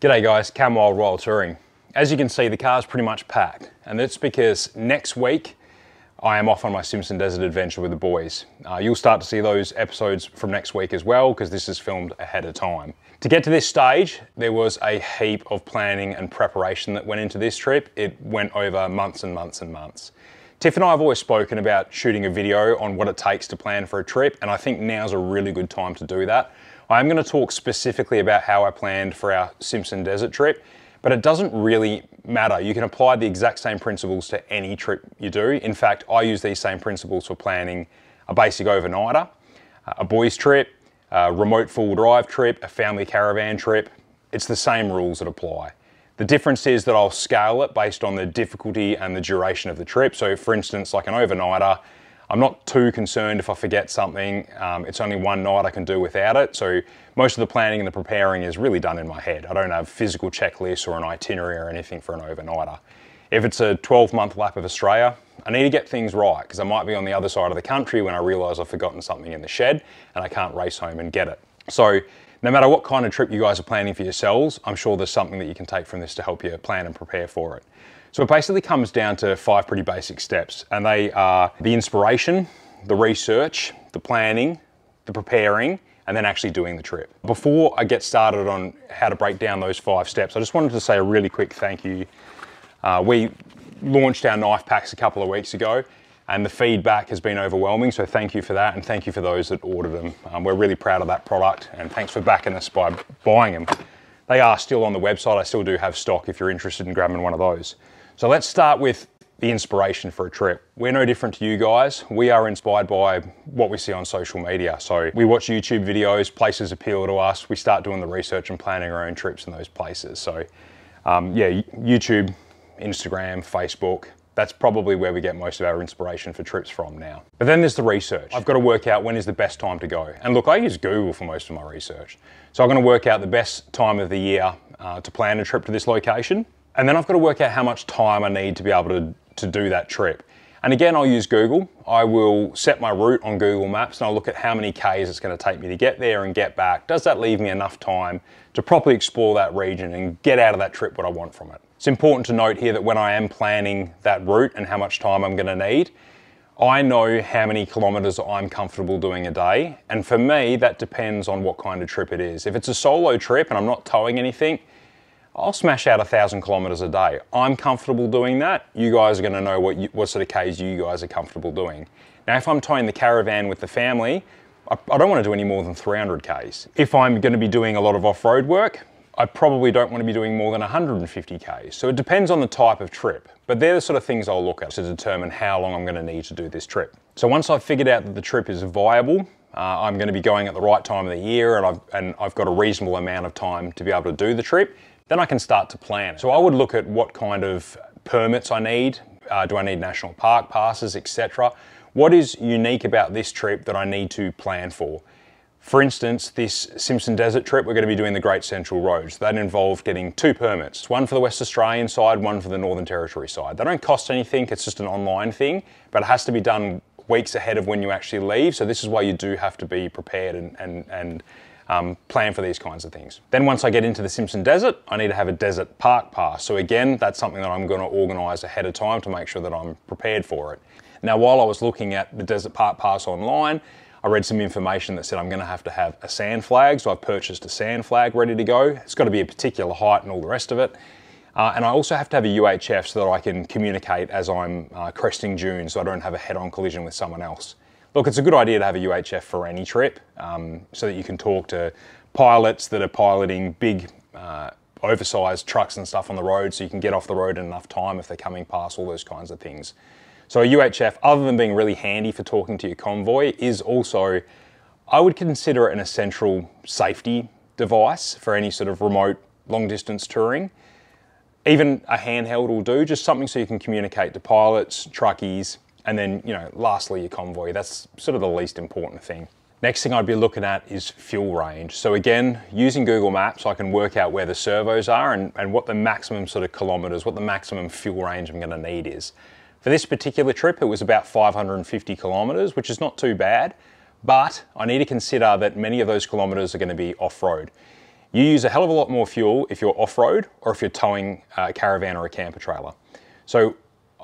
G'day guys, Cam while touring. As you can see, the car's pretty much packed, and that's because next week I am off on my Simpson Desert adventure with the boys. You'll start to see those episodes from next week as well, because this is filmed ahead of time. To get to this stage, there was a heap of planning and preparation that went into this trip. It went over months and months and months. Tiff and I have always spoken about shooting a video on what it takes to plan for a trip, and I think now's a really good time to do that. I am going to talk specifically about how I planned for our Simpson Desert trip, but it doesn't really matter. You can apply the exact same principles to any trip you do. In fact, I use these same principles for planning a basic overnighter, a boys trip, a remote full drive trip, a family caravan trip. It's the same rules that apply. The difference is that I'll scale it based on the difficulty and the duration of the trip. So for instance, like an overnighter, I'm not too concerned if I forget something. It's only one night I can do without it. So most of the planning and the preparing is really done in my head. I don't have physical checklists or an itinerary or anything for an overnighter. If it's a 12-month lap of Australia, I need to get things right, because I might be on the other side of the country when I realise I've forgotten something in the shed and I can't race home and get it. So no matter what kind of trip you guys are planning for yourselves, I'm sure there's something that you can take from this to help you plan and prepare for it. So it basically comes down to 5 pretty basic steps, and they are the inspiration, the research, the planning, the preparing, and then actually doing the trip. Before I get started on how to break down those 5 steps, I just wanted to say a really quick thank you. We launched our knife packs a couple of weeks ago, and the feedback has been overwhelming, so thank you for that, and thank you for those that ordered them. We're really proud of that product, and thanks for backing us by buying them. They are still on the website. I still do have stock if you're interested in grabbing one of those. So let's start with the inspiration for a trip. We're no different to you guys. We are inspired by what we see on social media. So we watch YouTube videos, places appeal to us. We start doing the research and planning our own trips in those places. So yeah, YouTube, Instagram, Facebook, that's probably where we get most of our inspiration for trips from now. But then there's the research. I've got to work out when is the best time to go. And look, I use Google for most of my research. So I'm going to work out the best time of the year to plan a trip to this location. And then I've got to work out how much time I need to be able to do that trip. And again, I'll use Google. I will set my route on Google Maps and I'll look at how many Ks it's going to take me to get there and get back. Does that leave me enough time to properly explore that region and get out of that trip what I want from it? It's important to note here that when I am planning that route and how much time I'm going to need, I know how many kilometers I'm comfortable doing a day. And for me, that depends on what kind of trip it is. If it's a solo trip and I'm not towing anything, I'll smash out 1,000 kilometers a day. I'm comfortable doing that. You guys are going to know what sort of Ks you guys are comfortable doing. Now, if I'm towing the caravan with the family, I don't want to do any more than 300 Ks. If I'm going to be doing a lot of off-road work, I probably don't want to be doing more than 150 Ks. So it depends on the type of trip, but they're the sort of things I'll look at to determine how long I'm going to need to do this trip. So once I've figured out that the trip is viable, I'm going to be going at the right time of the year and I've got a reasonable amount of time to be able to do the trip, then I can start to plan. So I would look at what kind of permits I need. Do I need national park passes, etc.? What is unique about this trip that I need to plan for? For instance, this Simpson Desert trip, we're going to be doing the Great Central Roads. That involved getting 2 permits, one for the West Australian side, one for the Northern Territory side. They don't cost anything, it's just an online thing, but it has to be done weeks ahead of when you actually leave. So this is why you do have to be prepared and plan for these kinds of things. Then once I get into the Simpson Desert, I need to have a desert park pass. So again, that's something that I'm going to organise ahead of time to make sure that I'm prepared for it. Now, while I was looking at the desert park pass online, I read some information that said I'm going to have a sand flag. So I've purchased a sand flag ready to go. It's got to be a particular height and all the rest of it. And I also have to have a UHF so that I can communicate as I'm cresting dunes so I don't have a head-on collision with someone else. Look, it's a good idea to have a UHF for any trip so that you can talk to pilots that are piloting big oversized trucks and stuff on the road, so you can get off the road in enough time if they're coming past, all those kinds of things. So a UHF, other than being really handy for talking to your convoy, is also, I would consider it an essential safety device for any sort of remote long distance touring. Even a handheld will do, just something so you can communicate to pilots, truckies, and then, you know, lastly, your convoy. That's sort of the least important thing. Next thing I'd be looking at is fuel range. So again, using Google Maps, I can work out where the servos are and what the maximum sort of kilometers, what the maximum fuel range I'm gonna need is. For this particular trip, it was about 550 kilometers, which is not too bad, but I need to consider that many of those kilometers are gonna be off-road. You use a hell of a lot more fuel if you're off-road or if you're towing a caravan or a camper trailer. So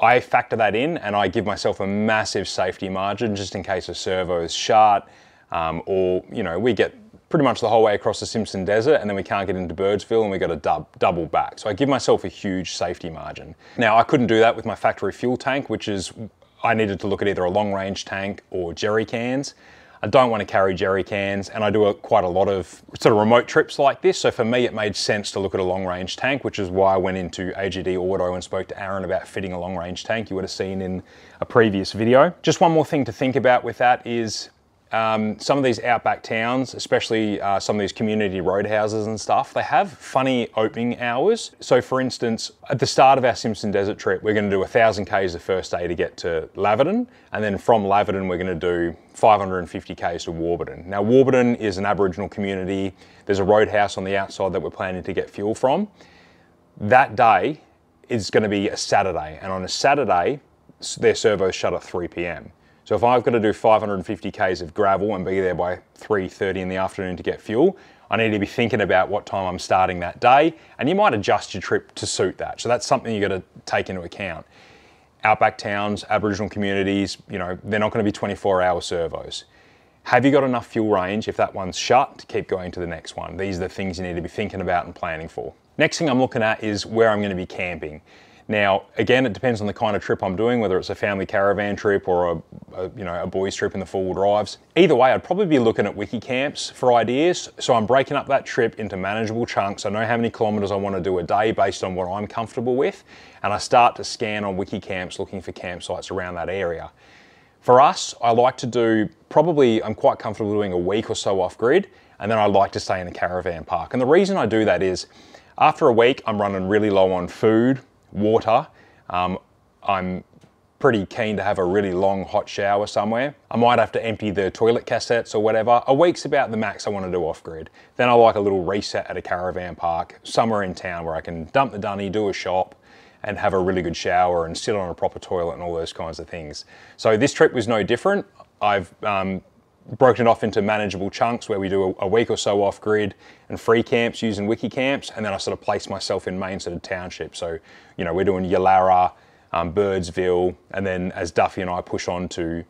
I factor that in and I give myself a massive safety margin just in case a servo is shut, or we get pretty much the whole way across the Simpson Desert and then we can't get into Birdsville and we got to double back. So I give myself a huge safety margin. Now I couldn't do that with my factory fuel tank, which is, I needed to look at either a long range tank or jerry cans. I don't want to carry jerry cans, and I do quite a lot of sort of remote trips like this. So for me, it made sense to look at a long range tank, which is why I went into AGD Outtro and spoke to Aaron about fitting a long range tank. You would have seen in a previous video. Just one more thing to think about with that is some of these outback towns, especially some of these community roadhouses and stuff, they have funny opening hours. So for instance, at the start of our Simpson Desert trip, we're going to do 1,000 Ks the first day to get to Laverton. And then from Laverton, we're going to do 550 Ks to Warburton. Now, Warburton is an Aboriginal community. There's a roadhouse on the outside that we're planning to get fuel from. That day is going to be a Saturday. And on a Saturday, their servos shut at 3 p.m. So if I've got to do 550 Ks of gravel and be there by 3:30 in the afternoon to get fuel, I need to be thinking about what time I'm starting that day, and you might adjust your trip to suit that. So that's something you got to take into account. Outback towns, Aboriginal communities, they're not going to be 24-hour servos. Have you got enough fuel range if that one's shut to keep going to the next one? These are the things you need to be thinking about and planning for. Next thing I'm looking at is where I'm going to be camping. Now, again, it depends on the kind of trip I'm doing, whether it's a family caravan trip or a boys trip in the four-wheel drives. Either way, I'd probably be looking at wiki camps for ideas. So I'm breaking up that trip into manageable chunks. I know how many kilometers I want to do a day based on what I'm comfortable with. And I start to scan on wiki camps looking for campsites around that area. For us, I like to do I'm quite comfortable doing a week or so off grid, and then I like to stay in a caravan park. And the reason I do that is after a week, I'm running really low on food, water. I'm pretty keen to have a really long hot shower somewhere. I might have to empty the toilet cassettes or whatever. A week's about the max I want to do off grid. Then I like a little reset at a caravan park somewhere in town where I can dump the dunny, do a shop and have a really good shower and sit on a proper toilet and all those kinds of things. So this trip was no different. I've broken it off into manageable chunks where we do a week or so off grid and free camps using wiki camps, and then I sort of place myself in main sort of townships. So, we're doing Yallara, Birdsville, and then as Duffy and I push on to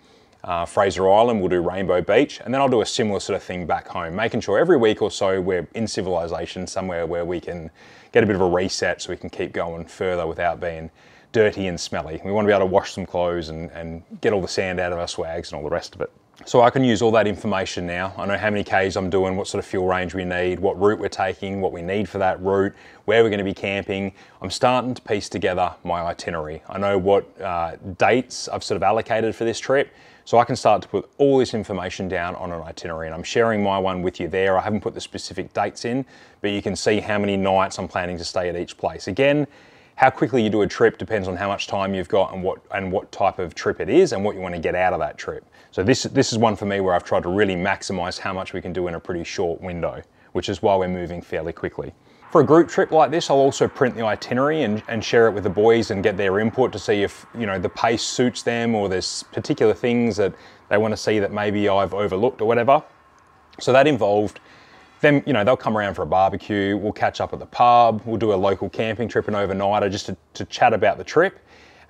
Fraser Island, we'll do Rainbow Beach, and then I'll do a similar sort of thing back home, making sure every week or so we're in civilization somewhere where we can get a bit of a reset so we can keep going further without being dirty and smelly. We want to be able to wash some clothes and get all the sand out of our swags and all the rest of it. So I can use all that information now. I know how many Ks I'm doing, what sort of fuel range we need, what route we're taking, what we need for that route, where we're going to be camping. I'm starting to piece together my itinerary. I know what dates I've sort of allocated for this trip, so I can start to put all this information down on an itinerary, and I'm sharing my one with you there. I haven't put the specific dates in, but you can see how many nights I'm planning to stay at each place. Again, how quickly you do a trip depends on how much time you've got and what type of trip it is and what you want to get out of that trip. So this is one for me where I've tried to really maximize how much we can do in a pretty short window, which is why we're moving fairly quickly. For a group trip like this, I'll also print the itinerary and share it with the boys and get their input to see if the pace suits them or there's particular things that they want to see that maybe I've overlooked or whatever. So that involved them, they'll come around for a barbecue, we'll catch up at the pub, we'll do a local camping trip and overnighter just to chat about the trip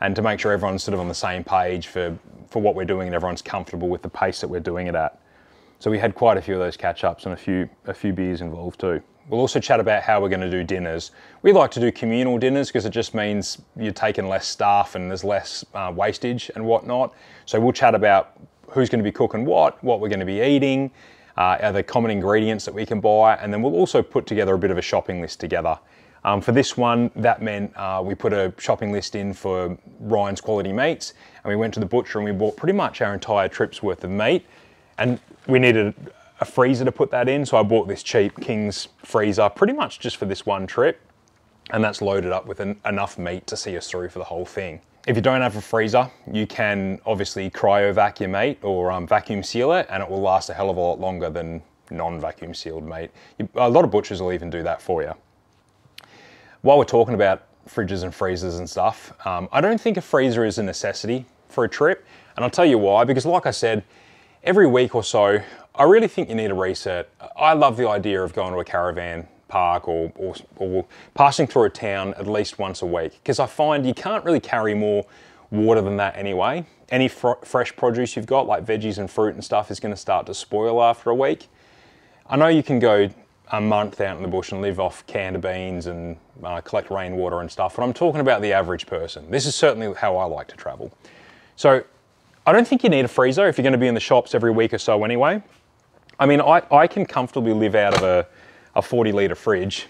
and to make sure everyone's sort of on the same page for what we're doing and everyone's comfortable with the pace that we're doing it at. So we had quite a few of those catch-ups and a few beers involved too. We'll also chat about how we're going to do dinners. We like to do communal dinners because it just means you're taking less staff and there's less wastage and whatnot. So we'll chat about who's going to be cooking what we're going to be eating, are the common ingredients that we can buy, and then we'll also put together a bit of a shopping list together. For this one, that meant we put a shopping list in for Ryan's Quality Meats, and we went to the butcher and we bought pretty much our entire trip's worth of meat, and we needed a freezer to put that in, so I bought this cheap King's freezer pretty much just for this one trip, and that's loaded up with enough meat to see us through for the whole thing. If you don't have a freezer, you can obviously cryovac your meat or vacuum seal it, and it will last a hell of a lot longer than non-vacuum sealed meat. A lot of butchers will even do that for you. While we're talking about fridges and freezers and stuff, I don't think a freezer is a necessity for a trip, and I'll tell you why, because like I said, every week or so, I really think you need a reset. I love the idea of going to a caravan park or passing through a town at least once a week, because I find you can't really carry more water than that anyway. Any fresh produce you've got, like veggies and fruit and stuff, is going to start to spoil after a week. I know you can go a month out in the bush and live off canned beans and collect rainwater and stuff, but I'm talking about the average person. This is certainly how I like to travel. So I don't think you need a freezer if you're going to be in the shops every week or so anyway. I mean, I can comfortably live out of a 40-litre fridge.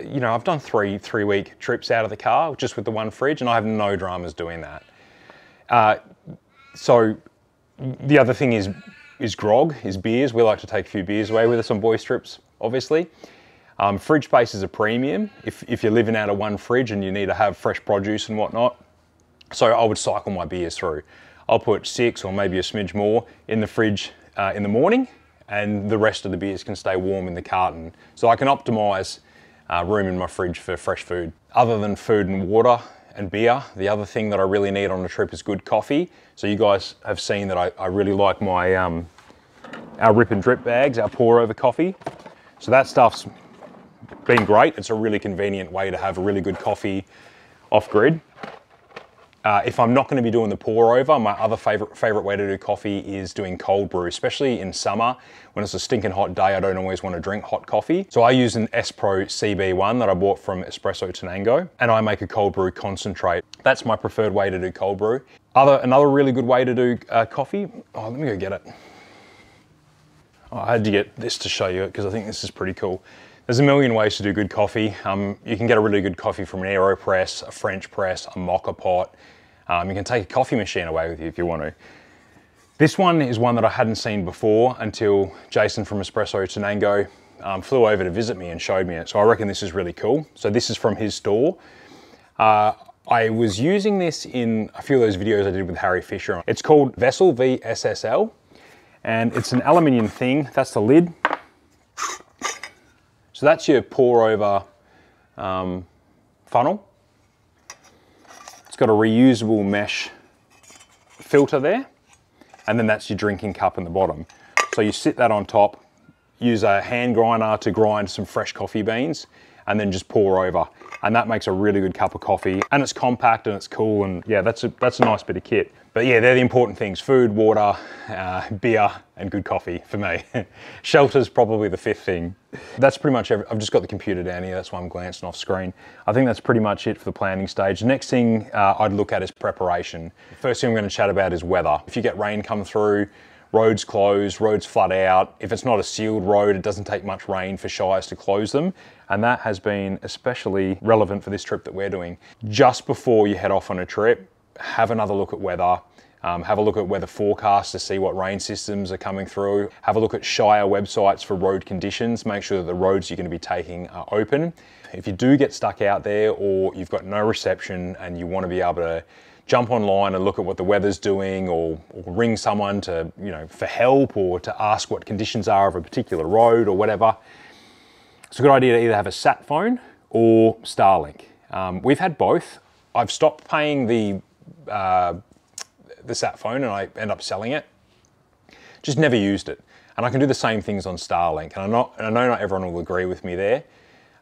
You know, I've done three week trips out of the car just with the one fridge, and I have no dramas doing that. So the other thing is grog, is beers. We like to take a few beers away with us on boys trips, obviously. Fridge space is a premium if you're living out of one fridge and you need to have fresh produce and whatnot. So I would cycle my beers through. I'll put 6 or maybe a smidge more in the fridge in the morning, and the rest of the beers can stay warm in the carton. So I can optimize room in my fridge for fresh food. Other than food and water and beer, the other thing that I really need on a trip is good coffee. So you guys have seen that I really like my our rip and drip bags, our pour over coffee. So that stuff's been great. It's a really convenient way to have a really good coffee off grid. If I'm not going to be doing the pour over, my other favorite way to do coffee is doing cold brew, especially in summer when it's a stinking hot day. I don't always want to drink hot coffee. So I use an Espro CB1 that I bought from Espresso Tenango, and I make a cold brew concentrate. That's my preferred way to do cold brew. Another really good way to do coffee. Oh, let me go get it. Oh, I had to get this to show you it because I think this is pretty cool. There's a million ways to do good coffee. You can get a really good coffee from an AeroPress, a French press, a mocha pot. You can take a coffee machine away with you if you want to. This one is one that I hadn't seen before until Jason from Espresso Tenango flew over to visit me and showed me it. So I reckon this is really cool. So this is from his store. I was using this in a few of those videos I did with Harry Fisher. It's called Vessel VSSL, and it's an aluminium thing. That's the lid. So that's your pour over funnel. It's got a reusable mesh filter there, and then that's your drinking cup in the bottom. So you sit that on top, use a hand grinder to grind some fresh coffee beans, and then just pour over. And that makes a really good cup of coffee, and it's compact and it's cool, and yeah, that's a nice bit of kit. But yeah, they're the important things: food, water, beer, and good coffee for me. Shelter's probably the 5th thing. That's pretty much I've just got the computer down here, that's why I'm glancing off screen. I think that's pretty much it for the planning stage. The next thing I'd look at is preparation. First thing I'm gonna chat about is weather. If you get rain come through, roads close, roads flood out. If it's not a sealed road, it doesn't take much rain for shires to close them. And that has been especially relevant for this trip that we're doing. Just before you head off on a trip, have another look at weather. Have a look at weather forecasts to see what rain systems are coming through. Have a look at shire websites for road conditions. Make sure that the roads you're going to be taking are open. If you do get stuck out there, or you've got no reception and you want to be able to jump online and look at what the weather's doing, or ring someone to, for help, or to ask what conditions are of a particular road or whatever, it's a good idea to either have a sat phone or Starlink. We've had both. I've stopped paying the sat phone and I end up selling it. Just never used it. And I can do the same things on Starlink. And I know not everyone will agree with me there.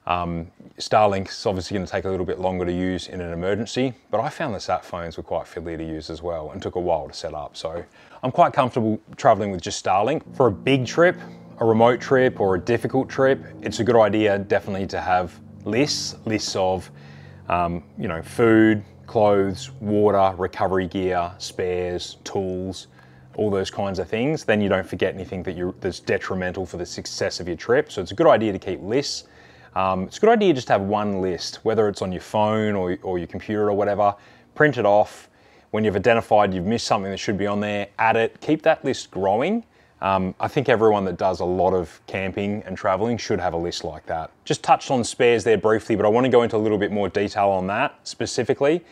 Starlink's obviously going to take a little bit longer to use in an emergency, but I found the sat phones were quite fiddly to use as well and took a while to set up. So I'm quite comfortable traveling with just Starlink. For a big trip, a remote trip, or a difficult trip, it's a good idea definitely to have lists of food, clothes, water, recovery gear, spares, tools, all those kinds of things. Then you don't forget anything that's detrimental for the success of your trip. So it's a good idea to keep lists. It's a good idea just to have one list, whether it's on your phone or your computer or whatever. Print it off. When you've identified you've missed something that should be on there, add it. Keep that list growing. I think everyone that does a lot of camping and traveling should have a list like that. Just touched on spares there briefly, but I want to go into a little bit more detail on that specifically.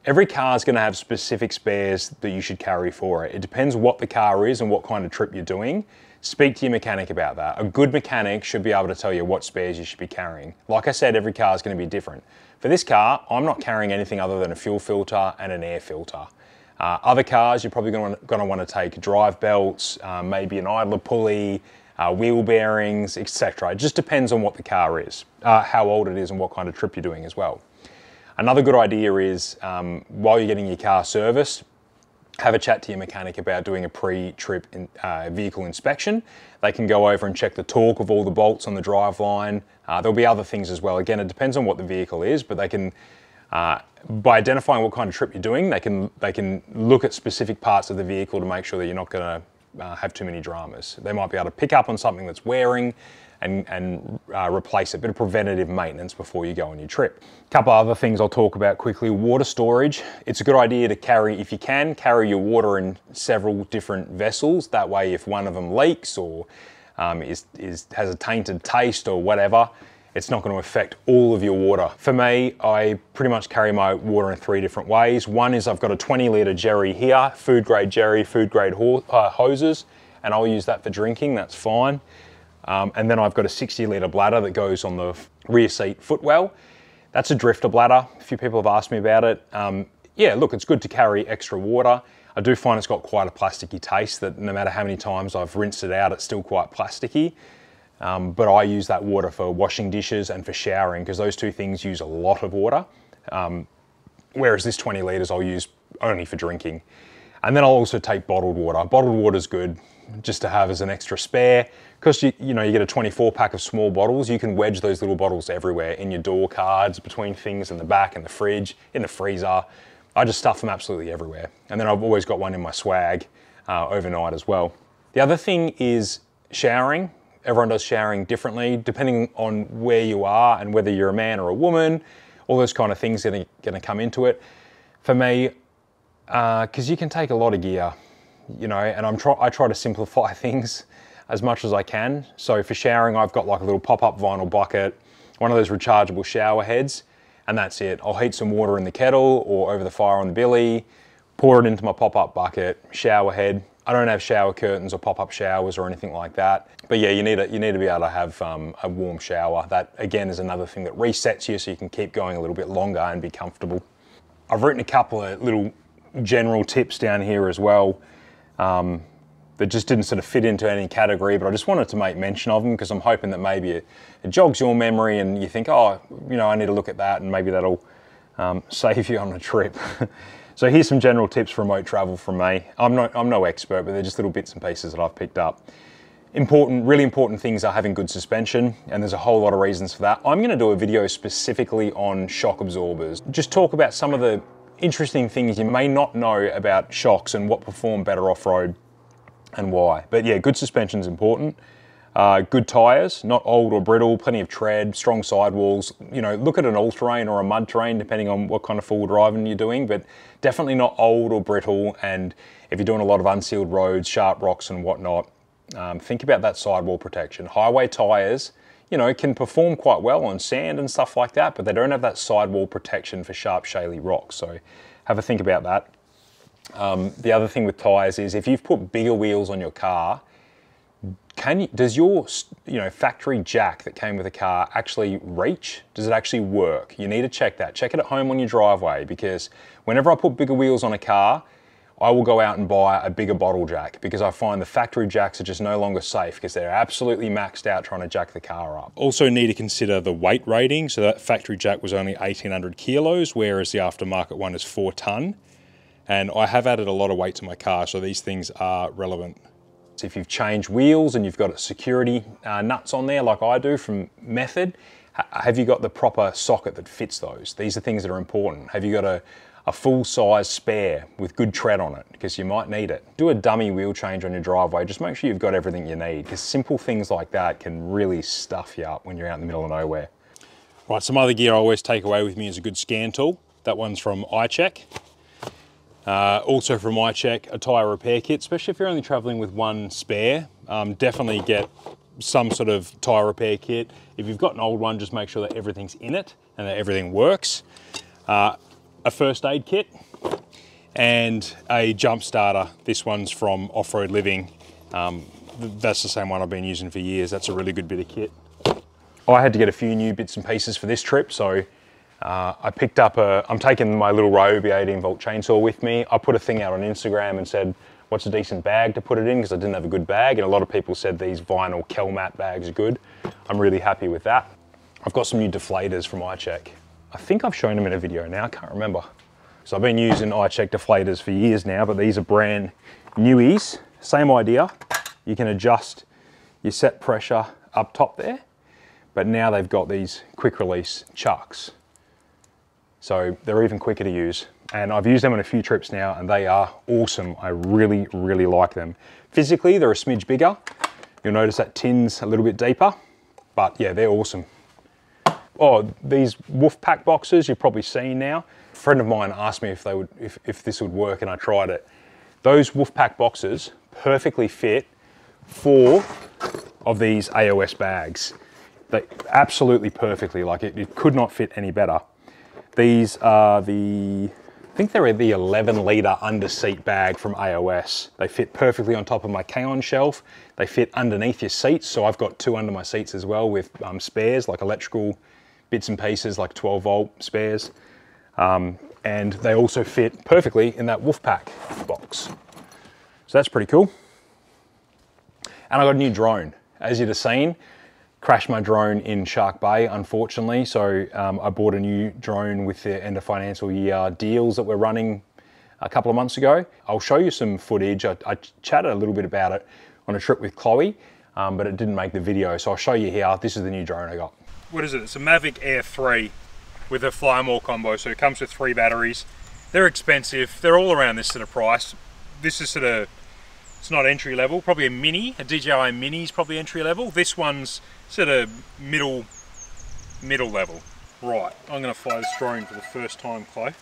Every car is going to have specific spares that you should carry for it. It depends what the car is and what kind of trip you're doing. Speak to your mechanic about that. A good mechanic should be able to tell you what spares you should be carrying. Like I said, every car is going to be different. For this car, I'm not carrying anything other than a fuel filter and an air filter. Other cars, you're probably going to want to take drive belts, maybe an idler pulley, wheel bearings, etc. It just depends on what the car is, how old it is and what kind of trip you're doing as well. Another good idea is while you're getting your car serviced, have a chat to your mechanic about doing a pre-trip vehicle inspection. They can go over and check the torque of all the bolts on the driveline. There'll be other things as well. Again, it depends on what the vehicle is, but they can, by identifying what kind of trip you're doing, they can look at specific parts of the vehicle to make sure that you're not going to have too many dramas. They might be able to pick up on something that's wearing and replace a bit of preventative maintenance before you go on your trip. A couple other things I'll talk about quickly. Water storage. It's a good idea to carry, if you can, carry your water in several different vessels. That way, if one of them leaks or has a tainted taste or whatever, it's not going to affect all of your water. For me, I pretty much carry my water in 3 different ways. One is I've got a 20-litre jerry here, food grade jerry, food grade hoses, and I'll use that for drinking, that's fine. And then I've got a 60-litre bladder that goes on the rear seat footwell. That's a drifter bladder. A few people have asked me about it. Yeah, look, it's good to carry extra water. I do find it's got quite a plasticky taste that no matter how many times I've rinsed it out, it's still quite plasticky. But I use that water for washing dishes and for showering because those 2 things use a lot of water. Whereas this 20 litres I'll use only for drinking. And then I'll also take bottled water. Bottled water is good just to have as an extra spare. Because you get a 24 pack of small bottles, you can wedge those little bottles everywhere, in your door cards, between things in the back, in the fridge, in the freezer. I just stuff them absolutely everywhere. And then I've always got one in my swag overnight as well. The other thing is showering. Everyone does showering differently, depending on where you are and whether you're a man or a woman. All those kind of things are going to come into it. For me, because you can take a lot of gear, and I try to simplify things as much as I can. So for showering, I've got like a little pop-up vinyl bucket, one of those rechargeable shower heads, and that's it. I'll heat some water in the kettle or over the fire on the billy, pour it into my pop-up bucket, shower head. I don't have shower curtains or pop-up showers or anything like that. But yeah, you need to be able to have a warm shower. That again is another thing that resets you so you can keep going a little bit longer and be comfortable. I've written a couple of little general tips down here as well that just didn't sort of fit into any category, but I just wanted to make mention of them because I'm hoping that maybe it jogs your memory and you think, oh, I need to look at that and maybe that'll save you on a trip. So here's some general tips for remote travel from me. I'm no expert, but they're just little bits and pieces that I've picked up. Really important things are having good suspension, and there's a whole lot of reasons for that. I'm gonna do a video specifically on shock absorbers. Just talk about some of the interesting things you may not know about shocks and what perform better off-road and why. But yeah, good suspension is important. Good tyres, not old or brittle, plenty of tread, strong sidewalls. Look at an all-terrain or a mud terrain, depending on what kind of full driving you're doing, but definitely not old or brittle. And if you're doing a lot of unsealed roads, sharp rocks and whatnot, think about that sidewall protection. Highway tyres, can perform quite well on sand and stuff like that, but they don't have that sidewall protection for sharp, shaly rocks. So have a think about that. The other thing with tyres is if you've put bigger wheels on your car, does your factory jack that came with the car actually reach? Does it actually work? You need to check that. Check it at home on your driveway, because whenever I put bigger wheels on a car, I will go out and buy a bigger bottle jack because I find the factory jacks are just no longer safe because they're absolutely maxed out trying to jack the car up. Also need to consider the weight rating. So that factory jack was only 1,800 kilos, whereas the aftermarket one is 4 ton. And I have added a lot of weight to my car, so these things are relevant. So if you've changed wheels and you've got security nuts on there like I do from Method, have you got the proper socket that fits those? These are things that are important. Have you got a full-size spare with good tread on it, because you might need it. Do a dummy wheel change on your driveway. Just make sure you've got everything you need, because simple things like that can really stuff you up when you're out in the middle of nowhere. Right, some other gear I always take away with me is a good scan tool. That one's from iCheck. Also from iCheck, a tyre repair kit, especially if you're only traveling with one spare. Definitely get some sort of tyre repair kit. If you've got an old one, just make sure that everything's in it and that everything works. A first aid kit and a jump starter. This one's from Off-Road Living. That's the same one I've been using for years. That's a really good bit of kit. I had to get a few new bits and pieces for this trip, so I picked up I'm taking my little Ryobi 18 volt chainsaw with me. I put a thing out on Instagram and said, what's a decent bag to put it in, because I didn't have a good bag, and a lot of people said these vinyl Kelmat bags are good. I'm really happy with that. I've got some new deflators from iCheck. I think I've shown them in a video now, I can't remember. So I've been using iCheck deflators for years now, but these are brand newies. Same idea. You can adjust your set pressure up top there, but now they've got these quick release chucks. So they're even quicker to use. And I've used them on a few trips now and they are awesome. I really, really like them. Physically, they're a smidge bigger. You'll notice that tin's a little bit deeper, but yeah, they're awesome. Oh, these Wolf Pack boxes you've probably seen now. A friend of mine asked me if this would work, and I tried it. Those Wolf Pack boxes perfectly fit 4 of these AOS bags. They absolutely perfectly, like it could not fit any better. These are I think they're the 11 litre under seat bag from AOS. They fit perfectly on top of my K-On shelf. They fit underneath your seats, so I've got 2 under my seats as well with spares, like electrical bits and pieces, like 12 volt spares. And they also fit perfectly in that Wolfpack box. So that's pretty cool. And I got a new drone. As you'd have seen, crashed my drone in Shark Bay, unfortunately. So I bought a new drone with the end of financial year deals that we're running a couple of months ago. I'll show you some footage. I chatted a little bit about it on a trip with Chloe, but it didn't make the video. So I'll show you here. This is the new drone I got. What is it? It's a Mavic Air 3 with a Fly More combo. So it comes with 3 batteries. They're expensive. They're all around this sort of price. This is sort of, it's not entry level, probably a Mini, a DJI Mini is probably entry level. This one's sort of middle level. Right, I'm going to fly this drone for the first time, Chloe.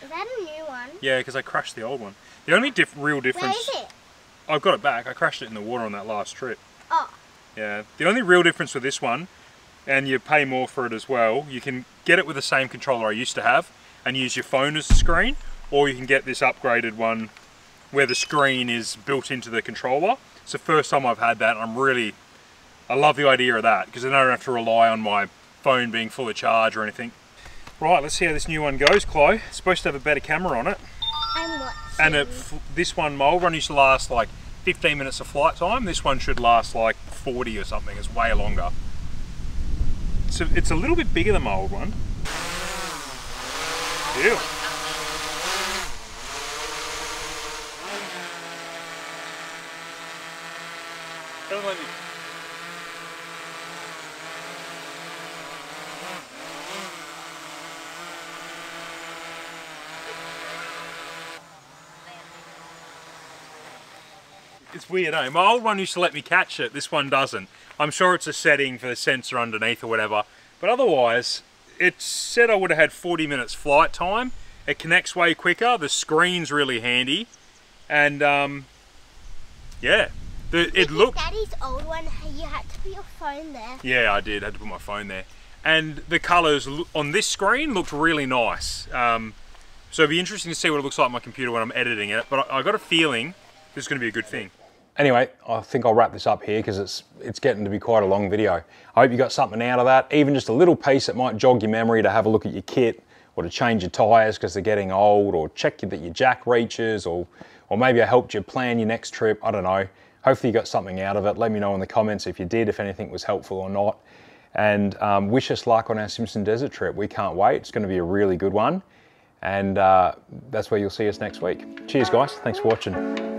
Is that a new one? Yeah, because I crashed the old one. The only real difference... Where is it? I've got it back. I crashed it in the water on that last trip. Oh. Yeah, the only real difference with this one, and you pay more for it as well, you can get it with the same controller I used to have and use your phone as the screen, or you can get this upgraded one where the screen is built into the controller. It's the first time I've had that, and I love the idea of that, because then I don't have to rely on my phone being full of charge or anything. Right, let's see how this new one goes, Chloe. It's supposed to have a better camera on it. And this one, my old one used to last like 15 minutes of flight time. This one should last like 40 or something. It's way longer. So it's a little bit bigger than my old one. Ew. Don't let me. It's weird, eh? My old one used to let me catch it, this one doesn't. I'm sure it's a setting for the sensor underneath or whatever, but otherwise, it said I would have had 40 minutes flight time. It connects way quicker, the screen's really handy, and yeah. It looked... Daddy's old one, you had to put your phone there. Yeah, I did, had to put my phone there. And the colours on this screen looked really nice. So it'd be interesting to see what it looks like on my computer when I'm editing it, but I got a feeling this is going to be a good thing. Anyway, I think I'll wrap this up here because it's getting to be quite a long video. I hope you got something out of that, even just a little piece that might jog your memory to have a look at your kit, or to change your tyres because they're getting old, or check that your jack reaches, or maybe I helped you plan your next trip, I don't know. Hopefully you got something out of it. Let me know in the comments if you did, if anything was helpful or not. And wish us luck on our Simpson Desert trip. We can't wait. It's going to be a really good one. And that's where you'll see us next week. Cheers, guys. Thanks for watching.